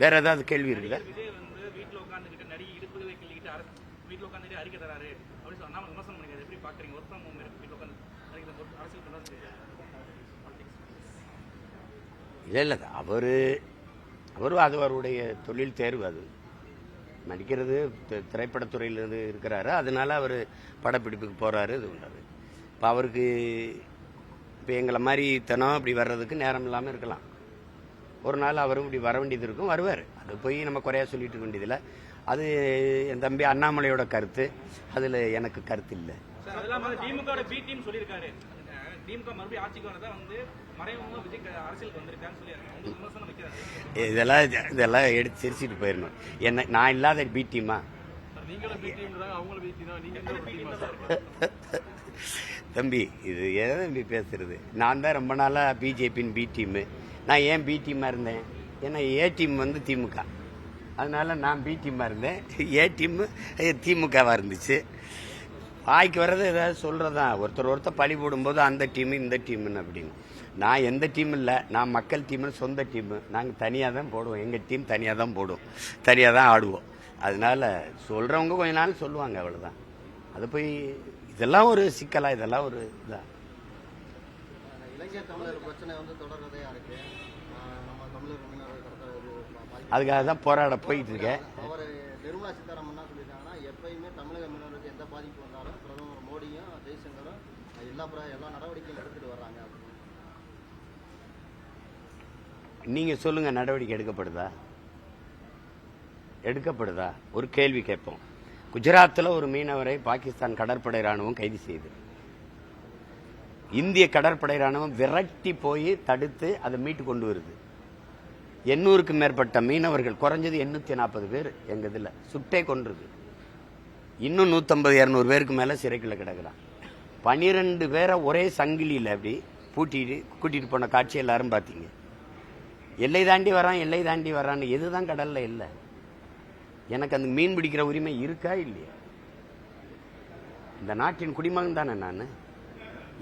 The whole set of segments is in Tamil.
வேற ஏதாவது கேள்வி இருக்குதா? விஜய் வந்து வீட்டுல உட்காந்துக்கிட்டு நடிகை இடுப்புகளை கிள்ளிக்கிட்டு வீட்டுல உட்காந்துட்டு அறிக்கை தராரு அப்படின்னு சொன்னா விமர்சனம் பண்ணிக்கிறது எப்படி பாக்குறீங்க? ஒர்க் ஃப்ரம் ஹோம் இருக்கு, வீட்டுல உட்காந்து அரசியல் பண்றது இல்லை அவரும் அது அவருடைய தொழில் தேர்வு. அது நடிக்கிறது திரைப்படத்துறையிலிருந்து இருக்கிறாரு, அதனால அவர் படப்பிடிப்புக்கு போறாரு. இது உண்டாது. இப்போ அவருக்கு இப்போ எங்களை மாதிரி தினம் அப்படி வர்றதுக்கு நேரம் இல்லாமல் இருக்கலாம். ஒரு நாள் அவரும் இப்படி வர வேண்டியது இருக்கும், வருவார். அது போய் நம்ம குறையா சொல்லிட்டு இருக்க வேண்டியதில்லை. அது என் தம்பி அண்ணாமலையோட கருத்து, அதில் எனக்கு கருத்து இல்லை. திமுக பி டீம் சொல்லியிருக்காரு, திமுக மறுபடியும் ஆட்சிக்கு வரதான் வந்து மறைமுகமா விஜய் அரசியலுக்கு வந்திருக்கான்னு சொல்லி இதெல்லாம் எடுத்து சிரிச்சிட்டு போயிடணும். என்ன நான் இல்லாத பி டீமா? தம்பி இது எதை தம்பி பேசுறது? நான் தான் ரொம்ப நாளா பிஜேபியின் பி டீமு. நான் ஏன் பி டீமா இருந்தேன்? ஏன்னா ஏ டீம் வந்து திமுக, அதனால நான் பி டீமா இருந்தேன். ஏ டீம் திமுகவா இருந்துச்சு. வாய்க்கு வர்றது ஏதாவது சொல்றதான். ஒருத்தர் பழி போடும்போது அந்த டீம் இந்த டீம்னு அப்படின்னு. நான் எந்த டீம் இல்லை, நான் மக்கள் டீம்னு சொந்த டீமு. நாங்கள் தனியாக தான் போடுவோம், எங்கள் டீம் தனியாக தான் போடுவோம், தனியாக தான் ஆடுவோம். அதனால சொல்றவங்க கொஞ்ச நாள் சொல்லுவாங்க, அவ்வளோதான். அது போய் இதெல்லாம் ஒரு சிக்கலா? இதெல்லாம் ஒரு இதா? அதுக்காக தான் போராட போயிட்டு இருக்கேன். நிர்மலா சீதாராமன் தான் சொல்லியிருக்காங்கன்னா, எப்பயுமே தமிழக மீனவர்களுக்கு எந்த பாதிப்பு வந்தாலும் பிரதமர் மோடியும் ஜெய்சங்கரும் எல்லா நடவடிக்கையும் எடுத்துட்டு வர்றாங்க. நீங்க சொல்லுங்க, நடவடிக்கை எடுக்கப்படுதா? ஒரு கேள்வி கேட்போம். குஜராத்தில் ஒரு மீனவரை பாகிஸ்தான் கடற்படை ராணுவம் கைது செய்து, இந்திய கடற்படை ராணுவம் விரட்டி போய் தடுத்து அதை மீட்டு கொண்டு வருது. 800க்கும் மேற்பட்ட மீனவர்கள், குறைஞ்சது 840 பேர் எங்க இதுல சுட்டே கொன்றது. இன்னும் 150-200 பேருக்கு மேல சிறைக்குள்ள கிடக்குறான். 12 பேரை ஒரே சங்கிலியில் அப்படி கூட்டிட்டு போன காட்சி எல்லாரும் பார்த்தீங்க. எல்லை தாண்டி வரான்னு எதுதான் கடல்ல இல்லை? எனக்கு அந்த மீன் பிடிக்கிற உரிமை இருக்கா இல்லையா? இந்த நாட்டின் குடிமகன் தானே நான்.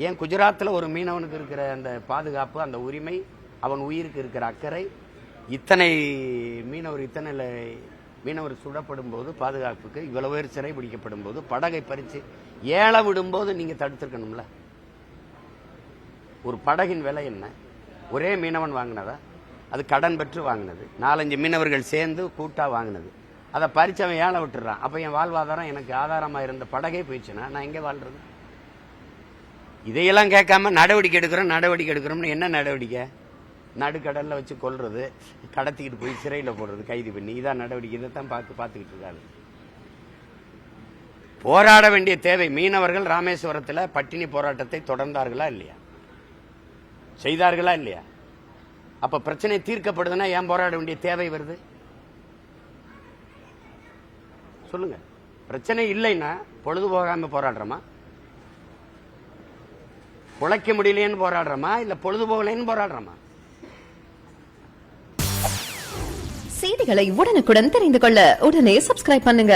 ஏன் குஜராத்தில் ஒரு மீனவனுக்கு இருக்கிற அந்த பாதுகாப்பு, அந்த உரிமை, அவன் உயிருக்கு இருக்கிற அக்கறை, இத்தனை மீனவர் சுடப்படும் போது பாதுகாப்புக்கு இவ்வளவு பேர் சிறை பிடிக்கப்படும் போது படகை பறிச்சு ஏழை விடும்போது நீங்க தடுத்திருக்கணும்ல. ஒரு படகின் விலை என்ன? ஒரே மீனவன் வாங்கினதா? அது கடன் பெற்று வாங்கினது. 4-5 மீனவர்கள் சேர்ந்து கூட்டா வாங்கினது. அதை பறிச்சு அவன் ஏழை விட்டுறான். அப்ப என் வாழ்வாதாரம், எனக்கு ஆதாரமா இருந்த படகே போயிடுச்சுன்னா நான் எங்கே வாழ்றது? இதையெல்லாம் கேட்காம நடவடிக்கை எடுக்கிறோம்னு என்ன நடவடிக்கை? நடுக்கடல்ல வச்சு கொல்றது, கடத்திக்கிட்டு போய் சிறையில போடுறது, கைது பண்ணி, இதான் நடவடிக்கை. இதைத்தான் பார்த்துக்கிட்டு இருக்காரு. போராட வேண்டிய தேவை. மீனவர்கள் ராமேஸ்வரத்தில் பட்டினி போராட்டத்தை தொடர்ந்தார்களா இல்லையா? செய்தார்களா இல்லையா? அப்ப பிரச்சனை தீர்க்கப்படுதுன்னா ஏன் போராட வேண்டிய தேவை வருது? சொல்லுங்க. பிரச்சனை இல்லைன்னா பொழுது போகாம போராடுறோமா? உழைக்க முடியலையேன்னு போராடுறோமா, இல்ல பொழுது போகலைன்னு போராடுறோமா? செய்திகளை உடனுக்குடன் தெரிந்து கொள்ள உடனே சப்ஸ்கிரைப் பண்ணுங்க.